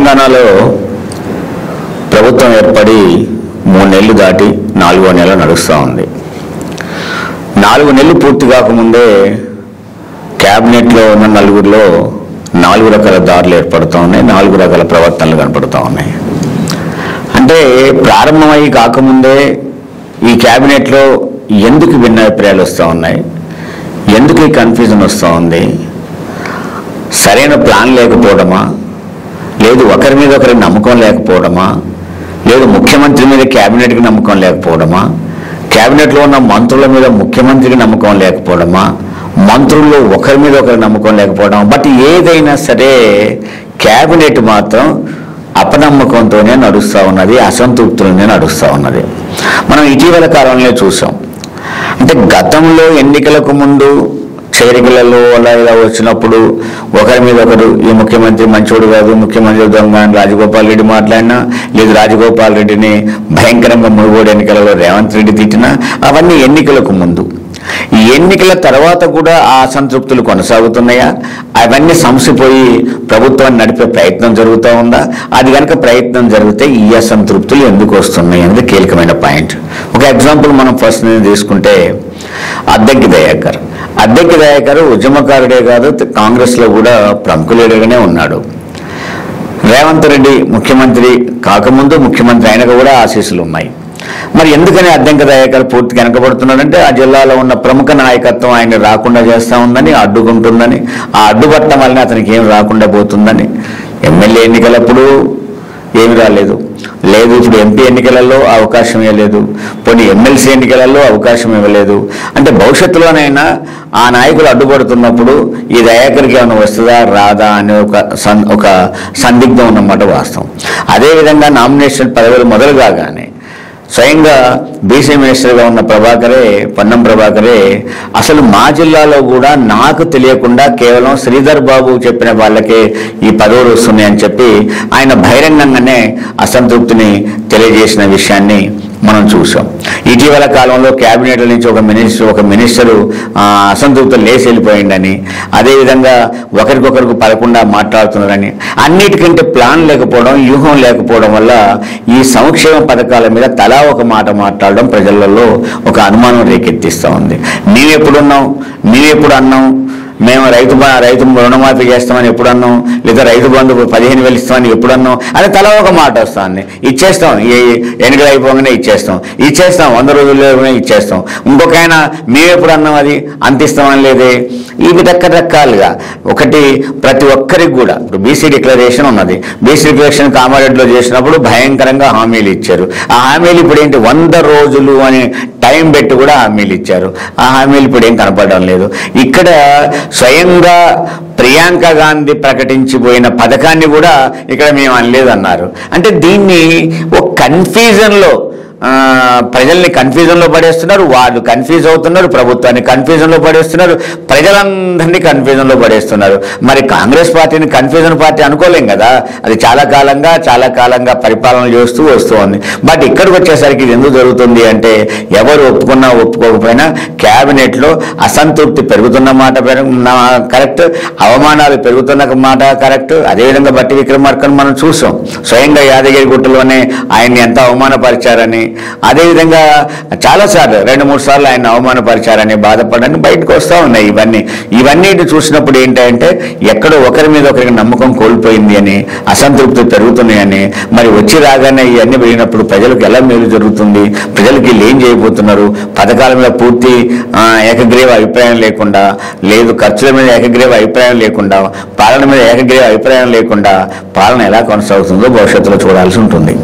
తెలంగాణలో ప్రభుత్వం ఏర్పడి 3 నెలలు దాటి 4వ నెల నడుస్తూ ఉంది. 4 నెలలు పూర్తి కాకముందే క్యాబినెట్లో ఉన్న నలుగురిలో 4 రకాల దారులు ఏర్పడుతూ ఉన్నాయి, 4 రకాల ప్రవర్తనలు కనపడుతూ ఉన్నాయి. అంటే ప్రారంభమై కాకముందే ఈ క్యాబినెట్లో ఎందుకు భిన్నాభిప్రాయాలు వస్తూ ఉన్నాయి, ఎందుకు ఈ కన్ఫ్యూజన్ వస్తూ ఉంది, సరైన ప్లాన్ లేకపోవడమా, లేదు ఒకరి మీద ఒకరికి నమ్మకం లేకపోవడమా, లేదు ముఖ్యమంత్రి మీద క్యాబినెట్కి నమ్మకం లేకపోవడమా, క్యాబినెట్లో ఉన్న మంత్రుల మీద ముఖ్యమంత్రికి నమ్మకం లేకపోవడమా, మంత్రుల్లో ఒకరి మీద ఒకరికి నమ్మకం లేకపోవడం. బట్ ఏదైనా సరే క్యాబినెట్ మాత్రం అపనమ్మకంతోనే నడుస్తూ ఉన్నది, అసంతృప్తులనే నడుస్తూ ఉన్నది. మనం ఇటీవల కాలంలో చూసాం. అంటే గతంలో ఎన్నికలకు ముందు చేరికలలో అలా ఇలా వచ్చినప్పుడు ఒకరి మీద ఒకరు ఈ ముఖ్యమంత్రి మంచోడు కాదు, ముఖ్యమంత్రి దొంగ అని రాజగోపాల్ రెడ్డి మాట్లాడినా, లేదు రాజగోపాల్ రెడ్డిని భయంకరంగా మునుగోడు ఎన్నికలలో రేవంత్ రెడ్డి తిట్టినా, అవన్నీ ఎన్నికలకు ముందు. ఈ ఎన్నికల తర్వాత కూడా ఆ అసంతృప్తులు కొనసాగుతున్నాయా, అవన్నీ సమసిపోయి ప్రభుత్వాన్ని నడిపే ప్రయత్నం జరుగుతూ ఉందా, అది కనుక ప్రయత్నం జరిగితే ఈ అసంతృప్తులు ఎందుకు వస్తున్నాయి అనేది కీలకమైన పాయింట్. ఒక ఎగ్జాంపుల్ మనం ఫస్ట్ తీసుకుంటే అద్దంకి దయాకర్ ఉద్యమకారుడే కాదు, కాంగ్రెస్లో కూడా ప్రముఖ లీడర్గానే ఉన్నాడు. రేవంత్ రెడ్డి ముఖ్యమంత్రి కాకముందు ముఖ్యమంత్రి అయినకు కూడా ఆశీస్సులు ఉన్నాయి. మరి ఎందుకని అద్దంకి దయాకర్ పూర్తి వెనకబడుతున్నాడంటే ఆ జిల్లాలో ఉన్న ప్రముఖ నాయకత్వం ఆయన రాకుండా చేస్తూ ఉందని, అడ్డుకుంటుందని, ఆ అడ్డుపట్టడం వల్ల అతనికి ఏం రాకుండా పోతుందని. ఎమ్మెల్యే ఎన్నికలప్పుడు ఏమి రాలేదు, లేదు ఇప్పుడు ఎంపీ ఎన్నికలలో అవకాశం ఇవ్వలేదు, పోనీ ఎమ్మెల్సీ ఎన్నికలలో అవకాశం ఇవ్వలేదు. అంటే భవిష్యత్తులోనైనా ఆ నాయకులు అడ్డుపడుతున్నప్పుడు ఈ దయాకర్కి ఏమైనా వస్తుందా రాదా అనే ఒక సందిగ్ధం ఉన్నమాట వాస్తవం. అదేవిధంగా నామినేషన్ పదవులు మొదలు కాగానే స్వయంగా బీసీ మినిస్టర్గా ఉన్న పొన్నం ప్రభాకరే అసలు మా జిల్లాలో కూడా నాకు తెలియకుండా కేవలం శ్రీధర్ బాబు చెప్పిన వాళ్ళకే ఈ పదవులు వస్తున్నాయని చెప్పి ఆయన బహిరంగంగానే అసంతృప్తిని తెలియజేసిన విషయాన్ని మనం చూసాం. ఇటీవల కాలంలో క్యాబినెట్ల నుంచి ఒక మినిస్టరు అసంతృప్తులు లేచి వెళ్ళిపోయిందని, అదేవిధంగా ఒకరికొకరికి పడకుండా మాట్లాడుతున్నారని, అన్నిటికంటే ప్లాన్ లేకపోవడం, వ్యూహం లేకపోవడం వల్ల ఈ సంక్షేమ పథకాల మీద తలా ఒక మాట మాట్లాడడం ప్రజలలో ఒక అనుమానం రేకెత్తిస్తూ ఉంది. మేమెప్పుడు అన్నాం, మేము రైతు రుణమాఫీ చేస్తామని ఎప్పుడు అన్నాం, లేదా రైతు బంధు 15,000 ఇస్తామని ఎప్పుడు అన్నాం, అది తల ఒక మాట వస్తుంది. ఇచ్చేస్తాం, ఎన్నికలు అయిపోగానే ఇచ్చేస్తాం 100 రోజుల్లోనే ఇచ్చేస్తాం. ఇంకొక ఆయన మేమెప్పుడు అన్నాం అది అంత ఇస్తామని లేదే. ఇవి రకరకాలుగా ఒకటి ప్రతి ఒక్కరికి కూడా ఇప్పుడు బీసీ డిక్లరేషన్ ఉన్నది. బీసీ డిక్లరేషన్ కామారెడ్డిలో చేసినప్పుడు భయంకరంగా హామీలు ఇచ్చారు. ఆ హామీలు ఇప్పుడు ఏంటి 100 రోజులు అని టైం పెట్టి కూడా హామీలు ఇచ్చారు. ఆ హామీలు ఇప్పుడు ఏం కనపడడం లేదు. ఇక్కడ స్వయంగా ప్రియాంక గాంధీ ప్రకటించిపోయిన పథకాన్ని కూడా ఇక్కడ మేము అనలేదు అన్నారు. అంటే దీన్ని ఒక కన్ఫ్యూజన్లో ప్రజల్ని కన్ఫ్యూజన్లో పడేస్తున్నారు, వాళ్ళు కన్ఫ్యూజ్ అవుతున్నారు, ప్రభుత్వాన్ని కన్ఫ్యూజన్లో పడేస్తున్నారు, ప్రజలందరినీ కన్ఫ్యూజన్లో పడేస్తున్నారు. మరి కాంగ్రెస్ పార్టీని కన్ఫ్యూజన్ పార్టీ అనుకోలేం కదా, అది చాలా కాలంగా పరిపాలన చేస్తూ వస్తుంది. బట్ ఇక్కడికి వచ్చేసరికి ఇది ఎందుకు జరుగుతుంది అంటే ఎవరు ఒప్పుకున్నా ఒప్పుకోకపోయినా క్యాబినెట్లో అసంతృప్తి పెరుగుతున్న మాట కరెక్ట్, అవమానాలు పెరుగుతున్న మాట కరెక్ట్. అదేవిధంగా బట్టి విక్రమార్కను మనం చూసాం, స్వయంగా యాదగిరి గుట్టలోనే ఆయన్ని ఎంత అవమానపరిచారని, అదేవిధంగా చాలాసార్లు 2-3 సార్లు ఆయన అవమానపరిచారని బాధపడని బయటకు వస్తూ ఉన్నాయి. ఇవన్నీ చూసినప్పుడు ఏంటంటే ఎక్కడో ఒకరి మీద ఒకరికి నమ్మకం కోల్పోయింది అని, అసంతృప్తి పెరుగుతున్నాయని. మరి వచ్చి రాగానే ఇవన్నీ పెరిగినప్పుడు ప్రజలకు ఎలా మేలు జరుగుతుంది, ప్రజలకి వీళ్ళు ఏం చేయబోతున్నారు, పథకాల మీద పూర్తి ఏకగ్రీవ అభిప్రాయం లేకుండా, లేదు ఖర్చుల మీద ఏకగ్రీవ అభిప్రాయం లేకుండా, పాలన మీద ఏకగ్రీవ అభిప్రాయం లేకుండా పాలన ఎలా కొనసాగుతుందో భవిష్యత్తులో చూడాల్సి ఉంటుంది.